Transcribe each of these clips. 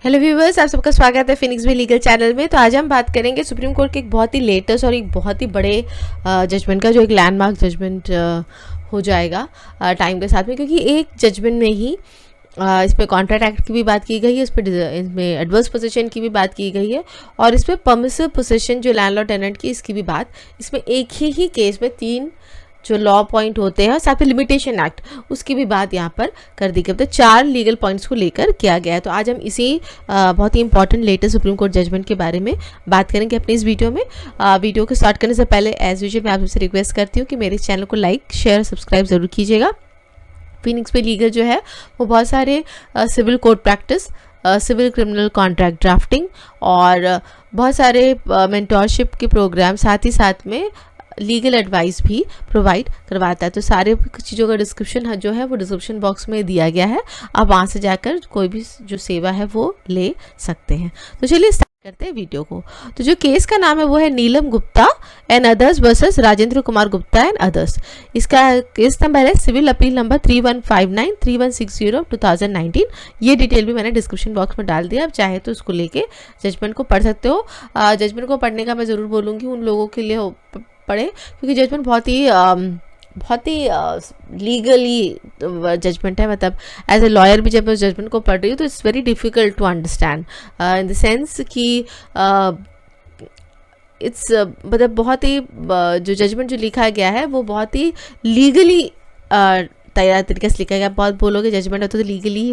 Hello viewers, आप सबका स्वागत है फिनिक्स भी लीगल चैनल में। तो आज हम बात करेंगे सुप्रीम कोर्ट के एक बहुत ही लेटेस्ट और एक बहुत ही बड़े जजमेंट का, जो एक लैंडमार्क जजमेंट हो जाएगा टाइम के साथ में, क्योंकि एक जजमेंट में ही इस पर कॉन्ट्रैक्ट एक्ट की भी बात की गई है, इस पर इसमें एडवर्स पोजीशन की भी बात की गई है, और इस पर परमिसिव पोजीशन जो लैंडलॉर्ड टेनेंट की, इसकी भी बात इसमें एक ही केस में 3 जो लॉ पॉइंट होते हैं, साथ में लिमिटेशन एक्ट, उसकी भी बात यहाँ पर कर दी गई। तो 4 लीगल पॉइंट्स को लेकर किया गया है। तो आज हम इसी बहुत ही important latest supreme court judgment के बारे में बात करेंगे अपनी इस वीडियो में। वीडियो को स्टार्ट करने से पहले एज यूजुअल मैं आप सबसे रिक्वेस्ट करती हूँ कि मेरे चैनल को लाइक शेयर सब्सक्राइब ज़रूर कीजिएगा। फिनिक्स पे लीगल जो है वो बहुत सारे civil court practice, civil criminal contract drafting और बहुत सारे मेंटोरशिप के प्रोग्राम, साथ ही साथ में लीगल एडवाइस भी प्रोवाइड करवाता है। तो सारे चीज़ों का डिस्क्रिप्शन जो है वो डिस्क्रिप्शन बॉक्स में दिया गया है, आप वहाँ से जाकर कोई भी जो सेवा है वो ले सकते हैं। तो चलिए स्टार्ट करते हैं वीडियो को। तो जो केस का नाम है वो है Neelam Gupta and others versus Rajendra Kumar Gupta and others. इसका केस नंबर है सिविल अपील नंबर 3159-3160/2019। ये डिटेल भी मैंने डिस्क्रिप्शन बॉक्स में डाल दिया, आप चाहे तो उसको लेके जजमेंट को पढ़ सकते हो। जजमेंट को पढ़ने का मैं ज़रूर बोलूँगी उन लोगों के लिए पढ़े, क्योंकि जजमेंट बहुत ही लीगली जजमेंट है। मतलब एज ए लॉयर भी जब मैं उस जजमेंट को पढ़ रही हूँ तो it's very difficult to understand in the sense कि इट्स मतलब बहुत ही जो जजमेंट जो लिखा गया है वो बहुत ही लीगली तैयार तरीके से लिखा गया। बहुत बोलोगे जजमेंट होता तो लीगली ही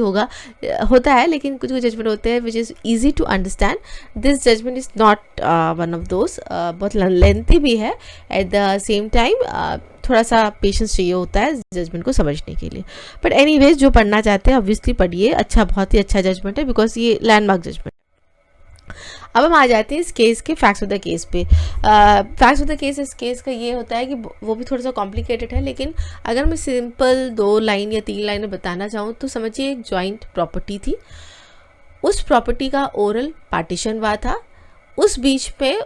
होता है, लेकिन कुछ जजमेंट होते हैं which is easy to understand. This judgement is not one of those, बहुत लेंथी भी है। एट द सेम टाइम थोड़ा सा पेशेंस चाहिए होता है जजमेंट को समझने के लिए। बट एनीवेज जो पढ़ना चाहते हैं ऑब्वियसली पढ़िए, बहुत ही अच्छा जजमेंट है, बिकॉज ये लैंडमार्क जजमेंट। अब हम आ जाते हैं इस केस के फैक्ट्स ऑफ द केस पे। फैक्ट्स ऑफ द केस इस केस का ये होता है कि वो भी थोड़ा सा कॉम्प्लिकेटेड है, लेकिन अगर मैं सिंपल 2 लाइन या 3 लाइन में बताना चाहूँ तो समझिए एक जॉइंट प्रॉपर्टी थी। उस प्रॉपर्टी का ओरल पार्टीशन हुआ था। उस बीच पे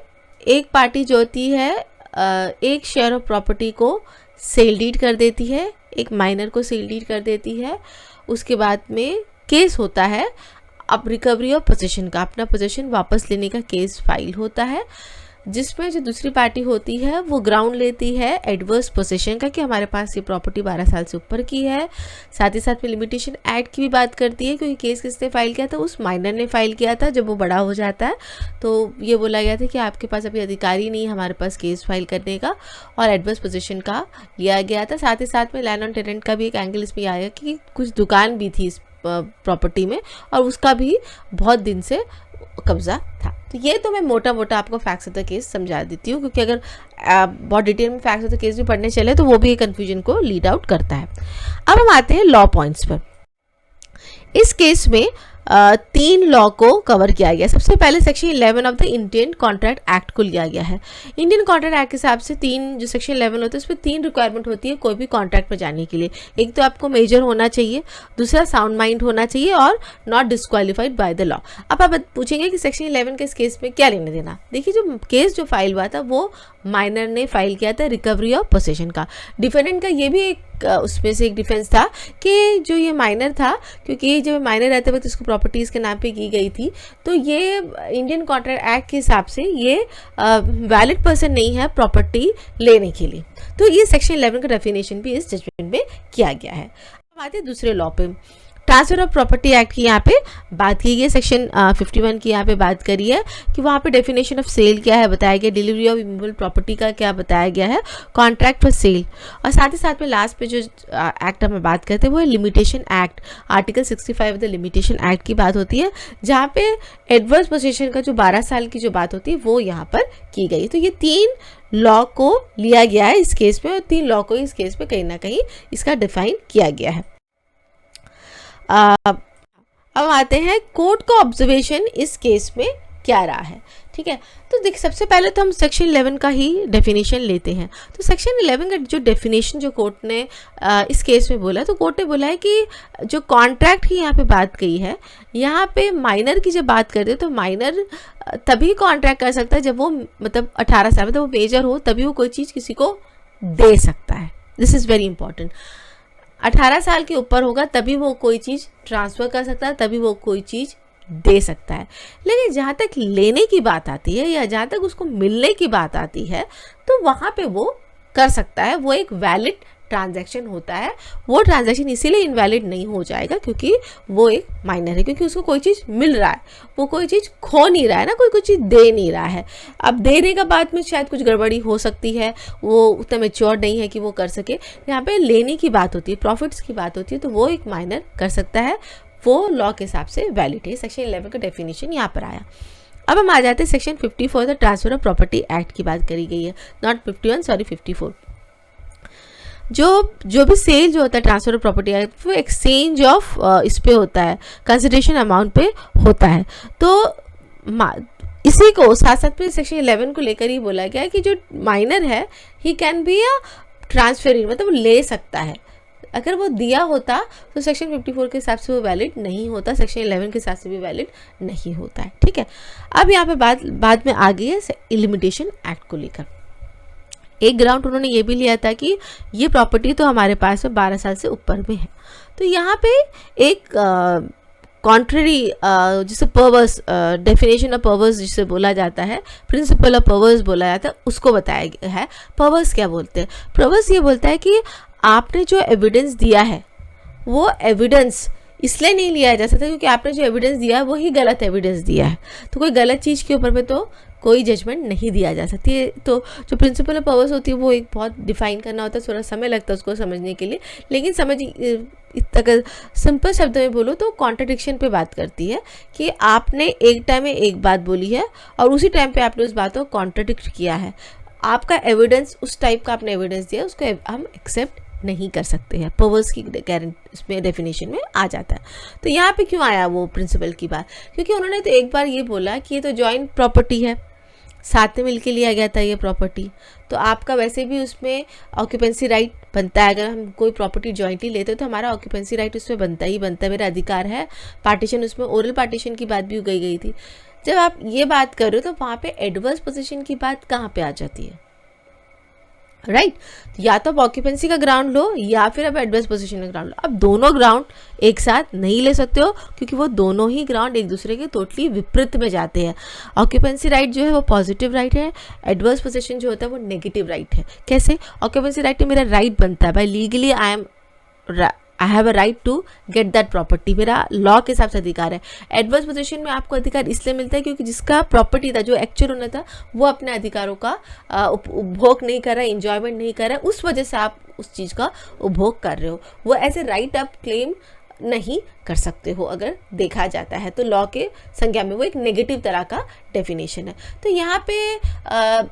एक पार्टी जो होती है एक शेयर ऑफ प्रॉपर्टी को सेल डीड कर देती है, एक माइनर को सेल डीड कर देती है। उसके बाद में केस होता है, अब रिकवरी ऑफ पोजीशन का, अपना पोजीशन वापस लेने का केस फाइल होता है, जिसमें जो दूसरी पार्टी होती है वो ग्राउंड लेती है एडवर्स पोजीशन का कि हमारे पास ये प्रॉपर्टी 12 साल से ऊपर की है। साथ ही साथ में लिमिटेशन एक्ट की भी बात करती है, क्योंकि केस किसने फाइल किया था, उस माइनर ने फाइल किया था। जब वो बड़ा हो जाता है तो ये बोला गया था कि आपके पास अभी अधिकारी नहीं है हमारे पास केस फाइल करने का, और एडवर्स पोजीशन का लिया गया था। साथ ही साथ में लैंड ऑन टेनेंट का भी एक एंगल इसमें आया कि कुछ दुकान भी थी इस प्रॉपर्टी में और उसका भी बहुत दिन से कब्जा था। तो ये तो मैं मोटा मोटा आपको फैक्ट्स ऑफ द केस समझा देती हूँ, क्योंकि अगर बहुत डिटेल में फैक्ट्स ऑफ द केस भी पढ़ने चले तो वो भी कन्फ्यूजन को लीड आउट करता है। अब हम आते हैं लॉ पॉइंट्स पर। इस केस में 3 लॉ को कवर किया गया। सबसे पहले section 11 of the Indian contract act को लिया गया है। इंडियन कॉन्ट्रैक्ट एक्ट के हिसाब से 3 जो सेक्शन 11 होता है उसमें 3 रिक्वायरमेंट होती है कोई भी कॉन्ट्रैक्ट पर जाने के लिए। एक तो आपको मेजर होना चाहिए, दूसरा साउंड माइंड होना चाहिए, और not disqualified by the law. अब आप पूछेंगे कि सेक्शन 11 के इस केस में क्या लेने देना। देखिए, जो केस जो फाइल हुआ था वो माइनर ने फाइल किया था रिकवरी ऑफ पोजीशन का। डिफेंडेंट का ये भी एक उसमें से एक डिफेंस था कि जो ये माइनर था, क्योंकि जब माइनर रहते वक्त इसको प्रॉपर्टीज़ के नाम पे की गई थी, तो ये इंडियन कॉन्ट्रैक्ट एक्ट के हिसाब से ये वैलिड पर्सन नहीं है प्रॉपर्टी लेने के लिए। तो ये सेक्शन 11 का डेफिनेशन भी इस जजमेंट में किया गया है। अब आते हैं दूसरे लॉ पे। ट्रांसफर ऑफ प्रॉपर्टी एक्ट की यहाँ पे बात की गई है। सेक्शन 51 की यहाँ पे बात करी है कि वहाँ पे डेफिनेशन ऑफ सेल क्या है बताया गया, डिलीवरी ऑफ इमूवेबल प्रॉपर्टी का क्या बताया गया है, कॉन्ट्रैक्ट फॉर सेल, और साथ ही साथ में लास्ट पे जो एक्ट हम बात करते हैं वो है limitation act. Article 65 of the limitation act की बात होती है, जहाँ पे एडवर्स पोजीशन का जो 12 साल की जो बात होती है वो यहाँ पर की गई। तो ये 3 लॉ को लिया गया है इस केस में, और 3 लॉ को इस केस में कहीं ना कहीं इसका डिफाइन किया गया है। अब आते हैं कोर्ट का ऑब्जर्वेशन इस केस में क्या रहा है। ठीक है, तो देख सबसे पहले तो हम सेक्शन 11 का ही डेफिनेशन लेते हैं। तो सेक्शन 11 का जो डेफिनेशन जो कोर्ट ने इस केस में बोला, तो कोर्ट ने बोला है कि जो कॉन्ट्रैक्ट की यहाँ पे बात कही है, यहाँ पे माइनर की जब बात करते हैं तो माइनर तभी कॉन्ट्रैक्ट कर सकता है जब वो मतलब 18 साल, मतलब वो मेजर हो, तभी वो कोई चीज़ किसी को दे सकता है। This is very important. 18 साल के ऊपर होगा तभी वो कोई चीज़ ट्रांसफ़र कर सकता है, तभी वो कोई चीज़ दे सकता है। लेकिन जहाँ तक लेने की बात आती है या जहाँ तक उसको मिलने की बात आती है तो वहाँ पे वो कर सकता है, वो एक वैलिड ट्रांजैक्शन होता है। वो ट्रांजैक्शन इसीलिए इनवैलिड नहीं हो जाएगा क्योंकि वो एक माइनर है, क्योंकि उसको कोई चीज़ मिल रहा है, वो कोई चीज़ खो नहीं रहा है ना, कोई चीज़ दे नहीं रहा है। अब देने का बाद में शायद कुछ गड़बड़ी हो सकती है, वो उतना मेच्योर नहीं है कि वो कर सके। यहाँ पे लेने की बात होती है, प्रॉफिट्स की बात होती है, तो वो एक माइनर कर सकता है, वो लॉ के हिसाब से वैलिड है। सेक्शन 11 का डेफिनेशन यहाँ पर आया। अब हम आ जाते हैं section 54, the transfer of property act की बात करी गई है, नॉट 51, सॉरी 54। जो भी सेल जो होता है ट्रांसफर ऑफ प्रॉपर्टी एक्ट, वो एक्सचेंज ऑफ इस पे होता है, कंसिडरेशन अमाउंट पे होता है। तो इसी को साथ साथ में सेक्शन 11 को लेकर ही बोला गया है कि जो माइनर है he can be a transfer, मतलब ले सकता है। अगर वो दिया होता तो सेक्शन 54 के हिसाब से वो वैलिड नहीं होता, सेक्शन 11 के हिसाब से भी वैलिड नहीं होता है। ठीक है, अब यहाँ पे बाद में आ गई है लिमिटेशन एक्ट को लेकर। एक ग्राउंड उन्होंने ये भी लिया था कि ये प्रॉपर्टी तो हमारे पास में 12 साल से ऊपर में है, तो यहाँ पे एक कॉन्ट्ररी जिसे पर्वर्स, डेफिनेशन ऑफ पर्वर्स जिसे बोला जाता है, प्रिंसिपल ऑफ पर्वर्स बोला जाता है, उसको बताया गया है। पर्वर्स क्या बोलते हैं? पर्वर्स ये बोलता है कि आपने जो एविडेंस दिया है वो एविडेंस इसलिए नहीं लिया जा सकता क्योंकि आपने जो एविडेंस दिया है वो ही गलत एविडेंस दिया है, तो कोई गलत चीज़ के ऊपर में तो कोई जजमेंट नहीं दिया जा सकती है। तो जो प्रिंसिपल ऑफ पर्वर्स होती है वो एक बहुत डिफाइन करना होता है, थोड़ा समय लगता है उसको समझने के लिए, लेकिन अगर सिंपल शब्दों में बोलो तो कॉन्ट्रडिक्शन पे बात करती है कि आपने एक टाइम में एक बात बोली है और उसी टाइम पे आपने उस बात को कॉन्ट्रडिक्ट किया है, आपका एविडेंस उस टाइप का आपने एविडेंस दिया, उसको हम एक्सेप्ट नहीं कर सकते हैं। पर्वर्स की इसमें डेफिनेशन में आ जाता है। तो यहाँ पे क्यों आया वो प्रिंसिपल की बात? क्योंकि उन्होंने तो एक बार ये बोला कि ये तो जॉइंट प्रॉपर्टी है, साथ में मिलके लिया गया था ये प्रॉपर्टी, तो आपका वैसे भी उसमें ऑक्यूपेंसी राइट बनता है। अगर हम कोई प्रॉपर्टी जॉइंटली लेते हैं तो हमारा ऑक्यूपेंसी राइट उसमें बनता ही बनता है, मेरा अधिकार है। पार्टीशन, उसमें ओरल पार्टीशन की बात भी गई थी। जब आप ये बात कर रहे हो तो वहाँ पे एडवर्स पोजीशन की बात कहाँ पे आ जाती है? राइट, या तो आप ऑक्यूपेंसी का ग्राउंड लो या फिर आप एडवर्स पोजीशन का ग्राउंड लो। अब दोनों ग्राउंड एक साथ नहीं ले सकते हो क्योंकि वो दोनों ही ग्राउंड एक दूसरे के टोटली विपरीत में जाते हैं। ऑक्यूपेंसी राइट जो है वो पॉजिटिव राइट है, एडवर्स पोजीशन जो होता है वो नेगेटिव राइट है। कैसे? ऑक्यूपेंसी राइट में मेरा राइट बनता है, भाई legally I have a right to get that property, मेरा लॉ के हिसाब से अधिकार है। एडवर्स पोजीशन में आपको अधिकार इसलिए मिलता है क्योंकि जिसका प्रॉपर्टी था, जो एक्चुअल होना था, वो अपने अधिकारों का उपभोग नहीं कर रहा है, इंजॉयमेंट नहीं कर रहा है, उस वजह से आप उस चीज़ का उपभोग कर रहे हो। वो एज ए राइट आप क्लेम नहीं कर सकते हो अगर देखा जाता है तो लॉ के संज्ञा में वो एक नेगेटिव तरह का डेफिनेशन है। तो यहाँ पे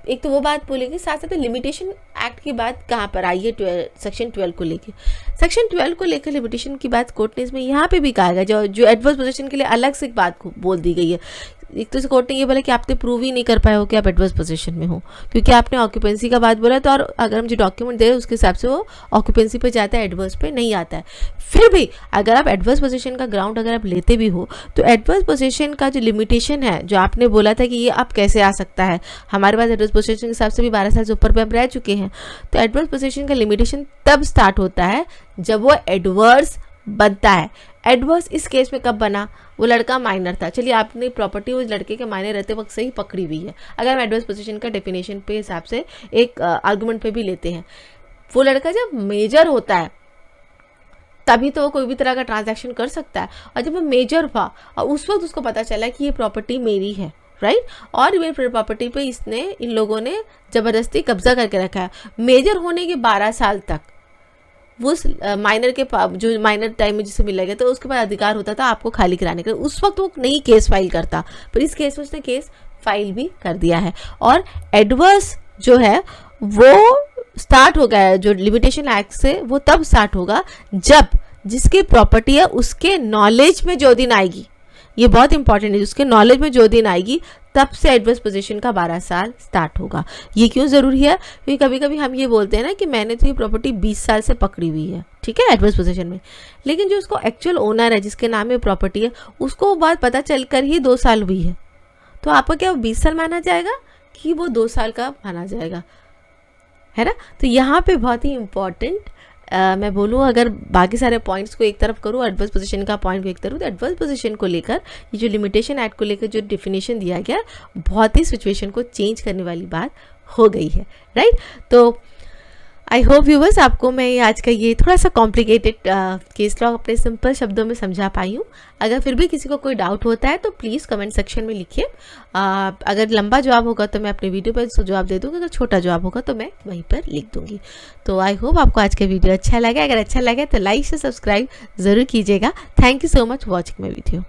एक तो वो बात बोलेंगे, साथ साथ लिमिटेशन एक्ट की बात कहाँ पर आई है? सेक्शन 12 को लेके, सेक्शन 12 को लेकर लिमिटेशन की बात कोर्ट ने इसमें यहाँ पे भी कहा गया, जो एडवर्स पोजीशन के लिए अलग से एक बात बोल दी गई है। एक तो कोर्ट ने ये बोला कि आपने प्रूव ही नहीं कर पाए हो कि आप एडवर्स पोजीशन में हो क्योंकि आपने ऑक्यूपेंसी का बात बोला, तो और अगर हम जो डॉक्यूमेंट दे रहे हैं उसके हिसाब से वो ऑक्यूपेंसी पे जाता है, एडवर्स पे नहीं आता है। फिर भी अगर आप एडवर्स पोजीशन का ग्राउंड अगर आप लेते भी हो तो एडवर्स पोजीशन का जो लिमिटेशन है, जो आपने बोला था कि ये अब कैसे आ सकता है, हमारे पास एडवर्स पोजीशन के हिसाब से भी 12 साल से ऊपर पे हम रह चुके हैं, तो एडवर्स पोजीशन का लिमिटेशन तब स्टार्ट होता है जब वो एडवर्स बनता है। एडवर्स इस केस में कब बना? वो लड़का माइनर था, चलिए आपने प्रॉपर्टी उस लड़के के मायने रहते वक्त से ही पकड़ी हुई है, अगर हम एडवर्स पोजीशन का डेफिनेशन पे हिसाब से एक आर्गुमेंट पे भी लेते हैं। वो लड़का जब मेजर होता है तभी तो वो कोई भी तरह का ट्रांजैक्शन कर सकता है, और जब वो मेजर हुआ और उस वक्त उसको पता चला कि ये प्रॉपर्टी मेरी है, राइट, और मेरी प्रॉपर्टी पे इन लोगों ने ज़बरदस्ती कब्जा करके रखा है। मेजर होने के 12 साल तक वो माइनर के जो माइनर टाइम में जिसे मिला गया तो उसके बाद अधिकार होता था आपको खाली कराने का, उस वक्त वो नहीं केस फाइल करता, पर इस केस में उसने केस फाइल भी कर दिया है। और एडवर्स जो है वो स्टार्ट हो गया है, जो लिमिटेशन एक्ट से वो तब स्टार्ट होगा जब जिसकी प्रॉपर्टी है उसके नॉलेज में जो दिन आएगी, ये बहुत इंपॉर्टेंट है, उसके नॉलेज में जो दिन आएगी तब से एडवर्स पोजीशन का 12 साल स्टार्ट होगा। ये क्यों ज़रूरी है? क्योंकि कभी कभी हम ये बोलते हैं ना कि मैंने तो ये प्रॉपर्टी 20 साल से पकड़ी हुई है, ठीक है, एडवर्स पोजीशन में, लेकिन जो उसको एक्चुअल ओनर है, जिसके नाम में प्रॉपर्टी है, उसको वो बात पता चलकर ही 2 साल हुई है, तो आपको क्या 20 साल माना जाएगा कि वो 2 साल का माना जाएगा, है ना? तो यहाँ पे बहुत ही इम्पॉर्टेंट मैं बोलूँ अगर बाकी सारे पॉइंट्स को एक तरफ करूँ, एडवर्स पोजीशन का पॉइंट को एक तरफ, तो एडवर्स पोजीशन को लेकर ये जो लिमिटेशन एक्ट को लेकर जो डिफिनेशन दिया गया बहुत ही सिचुएशन को चेंज करने वाली बात हो गई है, राइट। तो आई होप व्यूवर्स आपको मैं आज का ये थोड़ा सा कॉम्प्लिकेटेड केस लॉ अपने सिंपल शब्दों में समझा पाई हूँ। अगर फिर भी किसी को कोई डाउट होता है तो प्लीज़ कमेंट सेक्शन में लिखिए। अगर लंबा जवाब होगा तो मैं अपने वीडियो पर जवाब दे दूँगी, अगर छोटा जवाब होगा तो मैं वहीं पर लिख दूँगी। तो आई होप आपको आज का वीडियो अच्छा लगे। अगर अच्छा लगे तो लाइक से सब्सक्राइब ज़रूर कीजिएगा। Thank you so much watching my video.